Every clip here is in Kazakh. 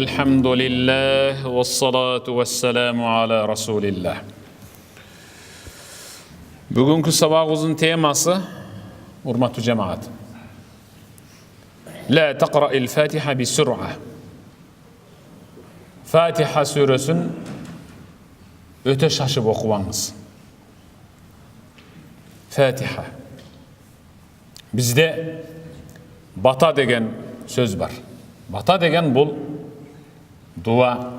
Elhamdülillah ve salatu ve selamu ala Resulillah. Bugünkü sabahımızın teması, hurmatlı cemaat, La taqra'il Fatiha bi sur'a. Fatiha suresini öte şaşıp okuvanız. Fatiha. Bizde bata degen söz var. Bata degen bul dua,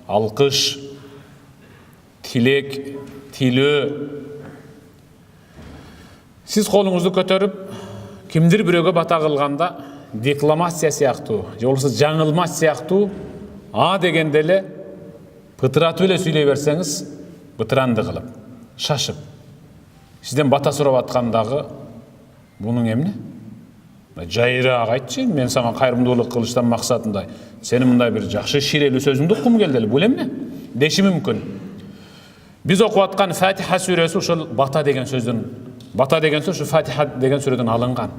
alkış, tilek, tilö. Siz kolunuzu kötörüp kimdir biröge bata kılganda deklamasiya siyaktуу, же болбосо жаңылма сыяктуу а дегенде эле пытыратып эле сүйлөй берсеңиз, бытыранды кылып, шашып. Сизден бата сурап аткандагы бунун эмне? Жайыраак айтчы, мен сага кайрымдуулук кылыштан максатында сени мындай бир жакшы ширелүү сөзүңдү уккум келди эле. Бул эмне? Деши мүмкүн. Биз окуп аткан Фатиха сүрөсү ошол бата деген сөздөн, бата деген сөз Фатиха деген сүрөдөн алынган.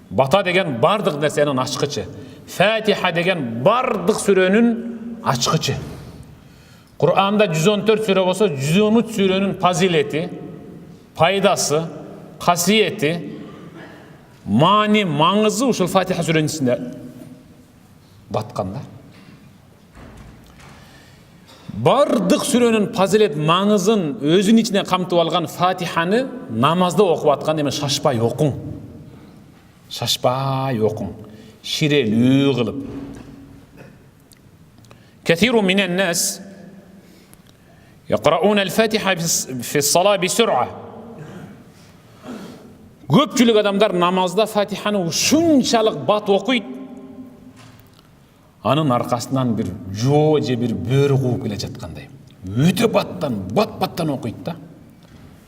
Бата деген бардық нәрсенің ашқычы. Фатиха деген бардық сүренің ашқычы. Құр'анда 114 сүре болса, 113 сүренің пазилеті, пайдасы, қасиеті, мани, маңызы ушыл Фатиха сүренің ішінде батқанда. Бардық сүренің пазилет маңызын өзінің ішіне қамтып алған Фатиханы намазда оқып атқан деме шашпай оқың. Шашпай оқың, ширелүү кылып. Катиру минен нас яқрауна ал-Фатиха фи ссала бисур'a. Көпчүлүк адамдар намазда Фатиханы ушунчалык бат окуйт. Анын аркасынан бир жоо же бир бөрү кууп келе жаткандай. Өтө баттан окуйт да.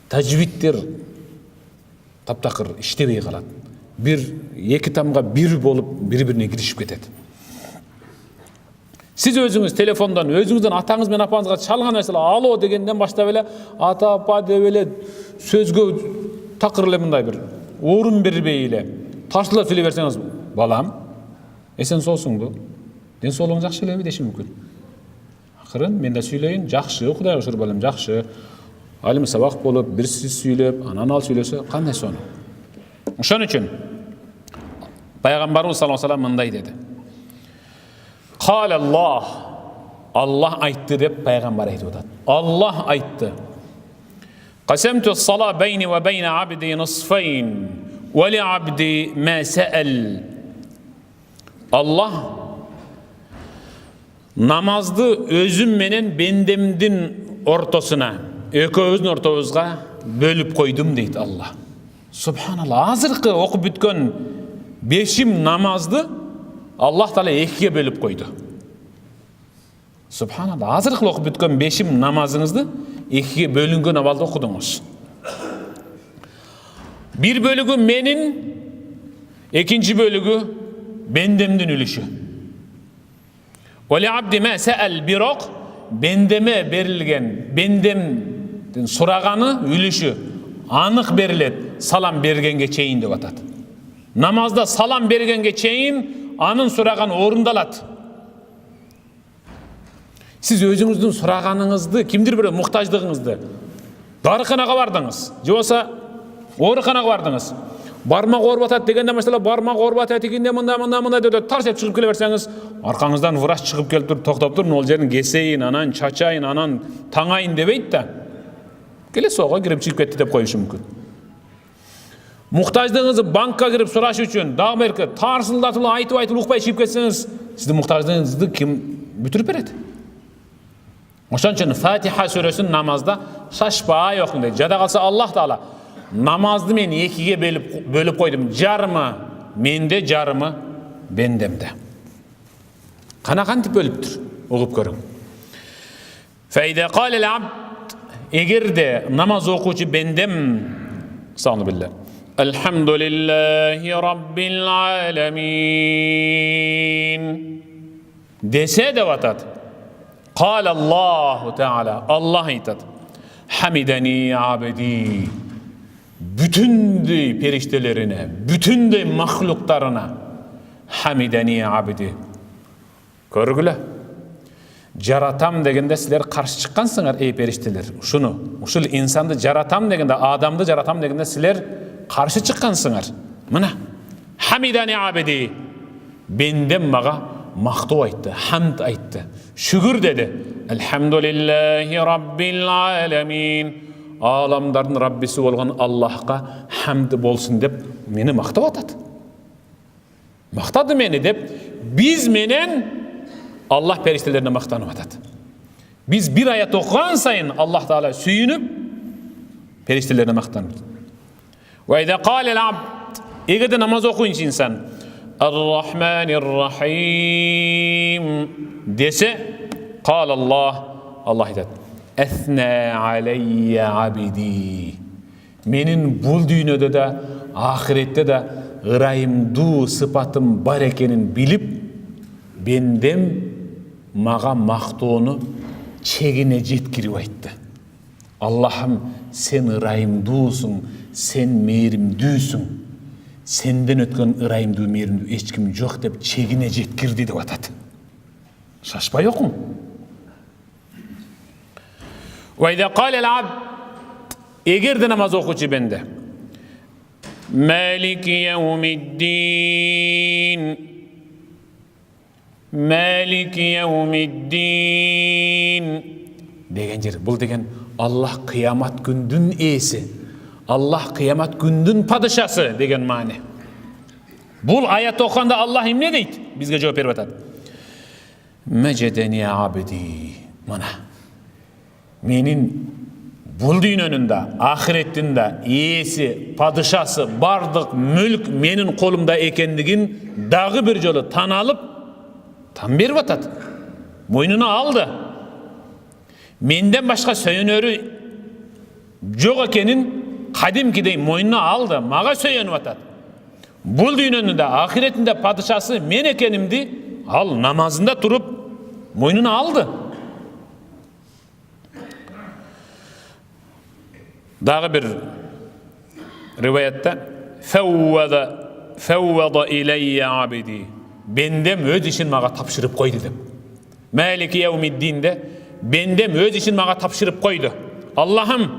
Тажвидтер таптакыр иштебей калат. Bir, екі тамға bir болып, бір-біріне кірішіп кетеді. Сіз өзіңіз телефондан, өзіңізден атаңыз мен апаңызға шалған нәрселер, ало дегенден баштап еле, ата, апа деп еле, сөзге тақырлы мындай бір, орын бербей еле, тарсылап сөйлей берсеңіз, балам, сен солсың бұл, ден солың жақшы еле деші мүмкін. Ақырын, мен де сөйлейін, жақшы, Құдай ұшыр балам, жақшы, алым сабақ болып, бір сіз сөйлеп, анан ал сөйлесе, қандай соны? Ошон үчүн Пайгамбарыбыз саллаллаху алейхи ва саллям мындай деди. Қалаллах, Аллах айтты деп пайгамбар айтып атат. Аллах айтты. Қасамту ас-сала байни ва байна абди нисфайн ва ли абди ма саал. Аллах намазды өзүм менен бендемдин ортосуна, экөөбүздүн ортобузга бөлүп койдум дейт Аллах. Subhanallah, азыркы окуп бүткөн бешим намазды Аллах Таала экиге бөлүп койду. Subhanallah, азыркы окуп бүткөн бешим намазыңызды экиге бөлүнгөн абалда окудуңуз. Бир бөлүгү менин, экинчи бөлүгү бендемдин үлүшү. Вали абди ма саал, бирок бендеме берилген, бендемдин сураганы үлүшү анық берилет. Салам бергенге чейин деп атат. Намазда салам бергенге чейин анын сураган орундалат. Сиз өзүңүздүн сураганыңызды, кимдир бирөө муктаждыгыңызды, дарыканага бардыңыз, же болбосо ооруканага бардыңыз. Бармак ооруп атат дегенде маселе бармак ооруп атат дегенде мындай деп тарс эп чыгып келе берсеңиз, аркаңыздан врач чыгып келип туруп, токтоп туруп, ол жерин кесейин, анан чачайын, анан таңайын дебейт да. Келесі оға кіріп чиіп кетті деп қойышы мүмкін. Мұқтаждығыңызды банкқа кіріп сұрашы үшін, дағы беркі тарсылдатылы айтып ұқпай чиіп кетсеңіз, сізді мұқтаждығыңызды кім бүтіріп береді? Ошон үчүн Фатиха сүрөсүн намазда шашпай окуң дейт. Жада калса Аллах Таала намазды мен экиге бөлүп койдум. Жарымы менде, жарымы бендемде. Кана кантип бөлүптүр? Угуп көрүң. Фаида калал абд, эгерде намаз окуучу бендем, сагыны билля, Элхамдулиллахи раббил аламин десе деп атат. Кал Аллаху Таала, Аллах айтат. Хамидани абди, бүтүндөй периштелерине, бүтүндөй махлуктарына. Хамидани абди. Көргүлө, Жаратам дегенде силер каршы чыккансыңар, ey периштелер. Ушул инсанды жаратам дегенде, адамды жаратам дегенде силер каршы чыккансыңар. Мына хамидани абиди, бендем мага мактоо айтты, хамд айтты, шүгүр деди. Алхамдулиллахи раббил аламин, аламдардын раббиси болгон Аллахка хамд болсун деп мени мактап атат. Мактады мени деп, биз менен Аллах периштелерине мактанып атат. Биз бир аят окуган сайын Аллах Таала сүйүнүп периштелерине мактанып. Ва ида кале ал-абд, эгерде намаз окуйнчу инсан ар-рахманир-рахим десе, кал Аллах айтат: Асна алейя абиди. Менин бул дүйнөдө да, ахиретте да ырайымдуу сыпатым бар экенин билип, бендем мага мактоону чегине жеткирип айтты. Аллахым, сен ырайымдуусуң, сен мээримдүүсүң. Сенден өткөн ырайымдуу, мээримдүү эч ким жок деп чегине жеткирди деп атат. Шашпай окуң. Ва ида кале ал-абд, эгерде намаз окуучу бенде Малики яумиддин, Малики яумиддин деген жер. Бул деген Аллах кыямат күндүн ээси, Аллах кыямат күндүн падышасы деген маани. Бул аят окуганда Аллах эмне дейт? Бизге жооп берип атат. Маджадани абди. Мана менин бул дүйнөнүн да, ахиреттин да ээси, падышасы, бардык мүлк менин колумда экендигин дагы бир жолу тан алып, тан берип атат. Мойнуна алды. Менден башка сөйөнөрү жок экенин кадимкидей мойнуна алды, мага сөйөнүп атат. Бул дүйнөнүн да, ахиреттин да падышасы мен экенимди ал намазында туруп мойнуна алды. Дагы бир риваятта фаввада илейя абиди, бендем өз ишин мага тапшырып койду деп. Малики яумиддинде бендем өз ишин мага тапшырып койду. Аллахым,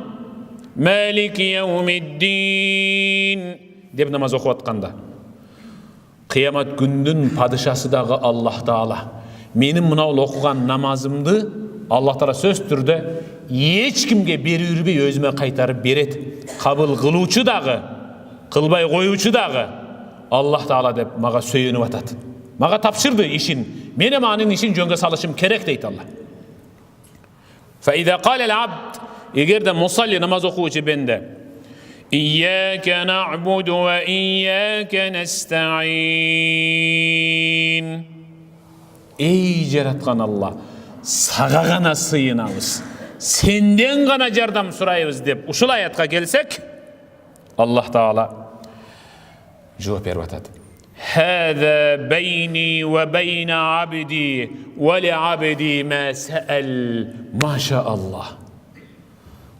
Малики яумиддин деп намаз окуп атканда, кыямат күндүн падышасы дагы Аллах Таала. Менин мына окуган намазымды Аллах Таала сөз түрдө эч кимге берүүрбөй өзүмө кайтарып берет. Кабыл кылуучу дагы, кылбай коюучу дагы Аллах Таала деп мага сөйөнүп атат. Мага тапшырды ишин. Мен анын ишин жөнгө салышым керек дейт Аллах. Фа иза кале ал-абд, эгерде мусалли намаз окуучу бенде Ияка на'буду ва ияка настаин. Эй жараткан Аллах, сага гана сыйынабыз, сенден гана жардам сурайбыз деп ушул аятка келсек, Аллах Таала жооп берип атат. Хаза байни ва байна абди ва ли абди ма саал. Маша Аллах.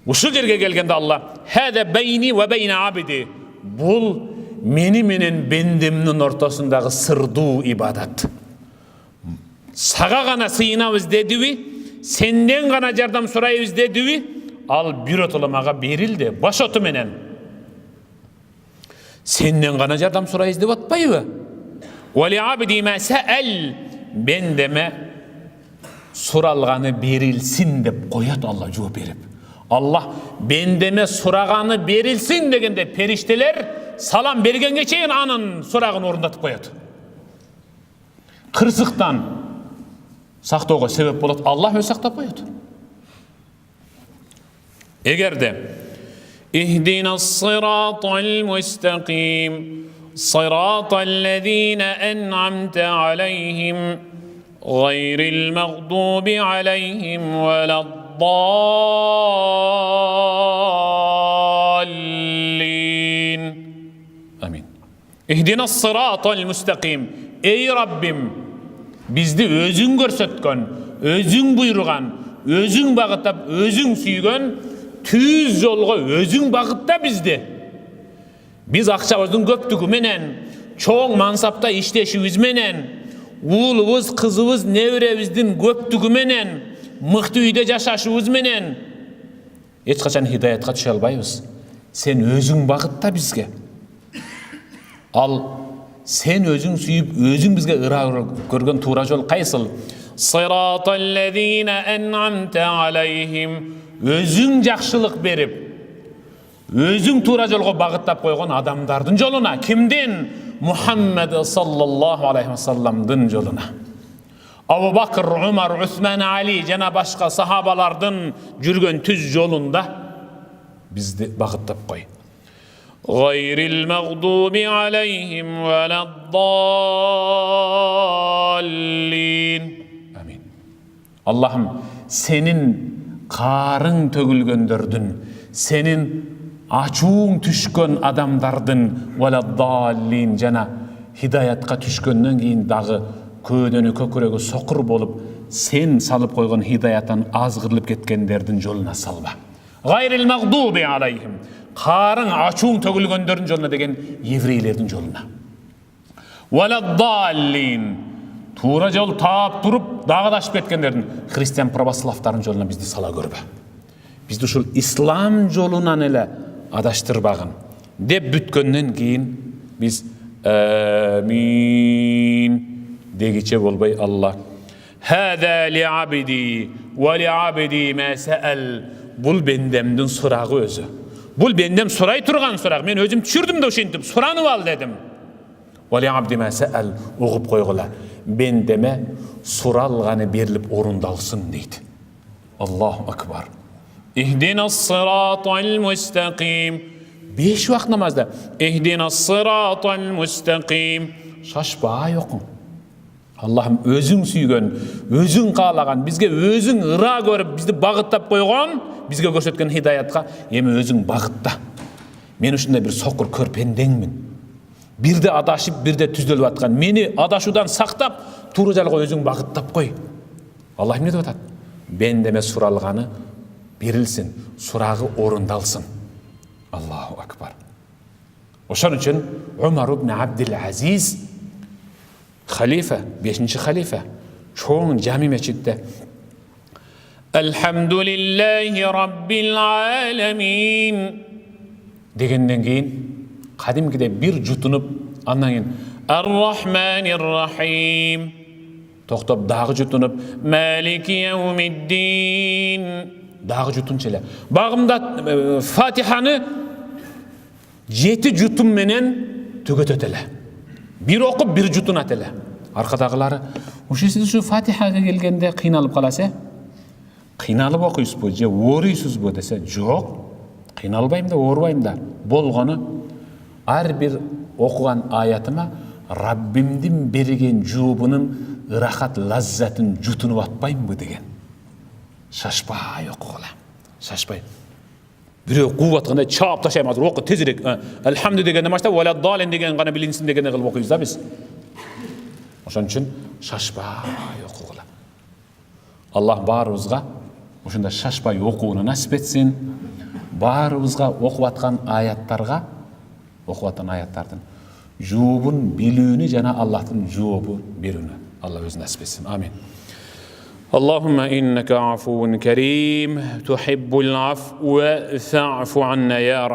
Ушул жерге келгенде Аллах хаза байни ва байна абди, бул мени менен бендемдин ортосундагы сырдуу ибадат. Сага гана сыйынабыз дедиби, сенден гана жардам сурайбыз дедиби, ал биротоло мага берилди башоту менен. Сенден гана жардам сурайбыз деп атпайбы? Вали абди ма саал, бендеме суралганы берилсин деп коет Аллах жооп берип. Аллах бендеме сураганы берилсин дегенде периштелер салам бергенге чейин анын сурагын орундатып коет. Кырсыктан сактоого себеп болот, Аллах өзү сактап коет. Эгерде Ихдинас-сиратал мустаким, сираталлазина ан'амта алейхим, гайрил магдуби алейхим валаддаллин. Амин. Ихдинас-сиратал мустаким. Ey Rabbim, bizdi özün görsetkön, özün buyurgan, özün bagıttap, özün süygön, tüz yolga özün bagıtta bizdi. Biz akçabızdın köptügü menen, çoğun mansapta işleşibiz menen, уулубуз, кызыбыз, неберебиздин көптүгү менен, мыкты үйдө жашашыбыз менен эч качан хидаятка түшө албайбыз. Сен өзүң багытта бизге. Ал сен өзүң сүйүп, өзүң бизге ыраа көргөн туура жол кайсыл? Сираталлазина ан'амта алейхим. Өзүң жакшылык берип, өзүң туура жолго багыттап койгон адамдардын жолуна. Кимдин? Мухаммад саллаллаху алейхи ва салламдын жолуна. Абу Бакр, Умар, Усман, Али жана башка сахабалардын жүргөн түз жолунда бизди багыттап кой. Гайрил магдуби алейхим валаддаллин. Амин. Аллахым, сенин карың төгүлгөндөрдүн, сенин ачууң түшкөн адамдардын валаддаллин жана хидаятка түшкөндөн кийин дагы көөдөнү көкүрөгү сокур болуп, сен салып койгон хидаяттан аз кырылып кеткендердин жолуна салба. Гайрил магдуби алейхим. Карың ачууң төгүлгөндөрдүн жолуна деген еврейлердин жолуна. Валаддаллин. Туура жол таап туруп дагы адашып кеткендердин, христиан православдардын жолуна бизди сала көрбө. Бизди ушул ислам жолунан эле адаштырбагын деп бүткөндөн кийин биз амин дегиче болбой Алла. Хада ли абди ва ли абди ма саал. Бул бендемдин сурагы өзү. Бул бендем сурай турган сурак. Мен өзүм түшүрдүм да ошентип суранып ал дедим. Ва ли абди ма саал. Угуп койгула. Бендеме суралганы берилип орундалсын дейт. Аллаху акбар. Ихдинас сиратал мустақим. 5 вакыт намазда ихдинас сиратал мустақим. Шашпай окуң. Аллахым, өзүң сүйгөн, өзүң каалаган, бизге өзүң ыраа көрүп, бизди багыттап койгон, бизге көрсөткөн хидаятка эми өзүң багытта. Мен ушундай бир сокур көрпендеңмин. Бирде адашып, бирде түздөлүп аткан. Мени адашуудан сактап, туура жолго өзүң багыттап кой. Аллах эмне деп атат? Бендеме суралганы берилсин, сурагы орундалсын. Аллаху акбар. Ошон үчүн Умар ибн Абдул Азиз халифа, 5-чи халифа, чоң жами мечитте Алхамдулиллахи раббил аламин дегенден кийин кадимкиде бир жутунуп, андан кийин Ар-Рахманир Рахим токтоп дагы жутунуп Малики яумиддин дагы жутунчу эле. Багымда Фатиханы 7 жутум менен төгөтөт эле. Бир окуп, бир жутунат эле. Аркадагылары, ошо сиз ушу Фатихага келгенде кыйналып каласыз, кыйналып окуйсузбу же ооруйсузбу десе, жок. Кыйналбайм да, оорубайм да. Болгону ар бир окуган аятыма Раббимдин берген жообунун ырахат лаззатын жутунуп атпаймбы деген. Шашпай окугула. Шашпай. Бирөө кууп атканда чаап ташайм, азыр оку тезирээк. Алхамду дегенде баштап валаддалин деген гана билинсин дегенде кылып окуйбуз да биз. Ошон үчүн шашпай окугула. Аллах баарыбызга ошондой шашпай окууну насип этсин. Баарыбызга окуп аткан аяттардын жообун билүүнү жана Аллахтын жообу берүүнү Алла өзү насип этсин. Амин. اللهم إنك عفو كريم تحب العفو فاعف عنا يا رحمن.